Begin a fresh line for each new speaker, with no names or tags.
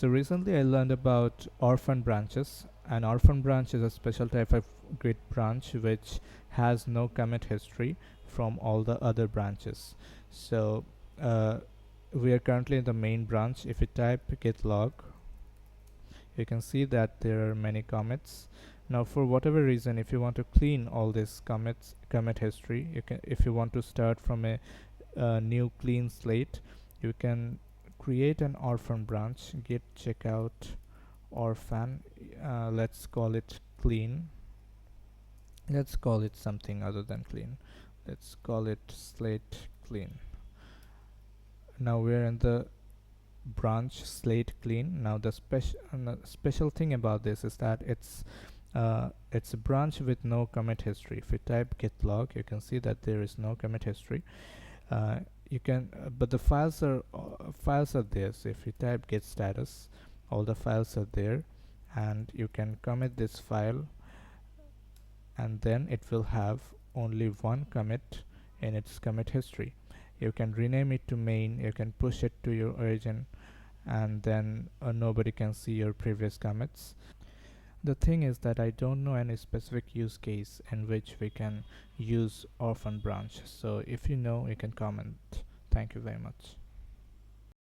So recently I learned about orphan branches. An orphan branch is a special type of git branch which has no commit history from all the other branches. So uh, we are currently in the main branch. If you type git log, you can see that there are many commits. Now for whatever reason, if you want to clean all these commit history, you can, if you want to start from a new clean slate, you can create an orphan branch, git checkout orphan. Let's call it clean. Let's call it something other than clean. Let's call it slate clean. Now we're in the branch slate clean. Now the special thing about this is that it's a branch with no commit history. If you type git log, you can see that there is no commit history. You can but the files are there. So if you type git status, all the files are there, and you can commit this file, and then it will have only one commit in its commit history. You can rename it to main, you can push it to your origin, and then nobody can see your previous commits. The thing is that I don't know any specific use case in which we can use orphan branch. So if you know, you can comment. Thank you very much.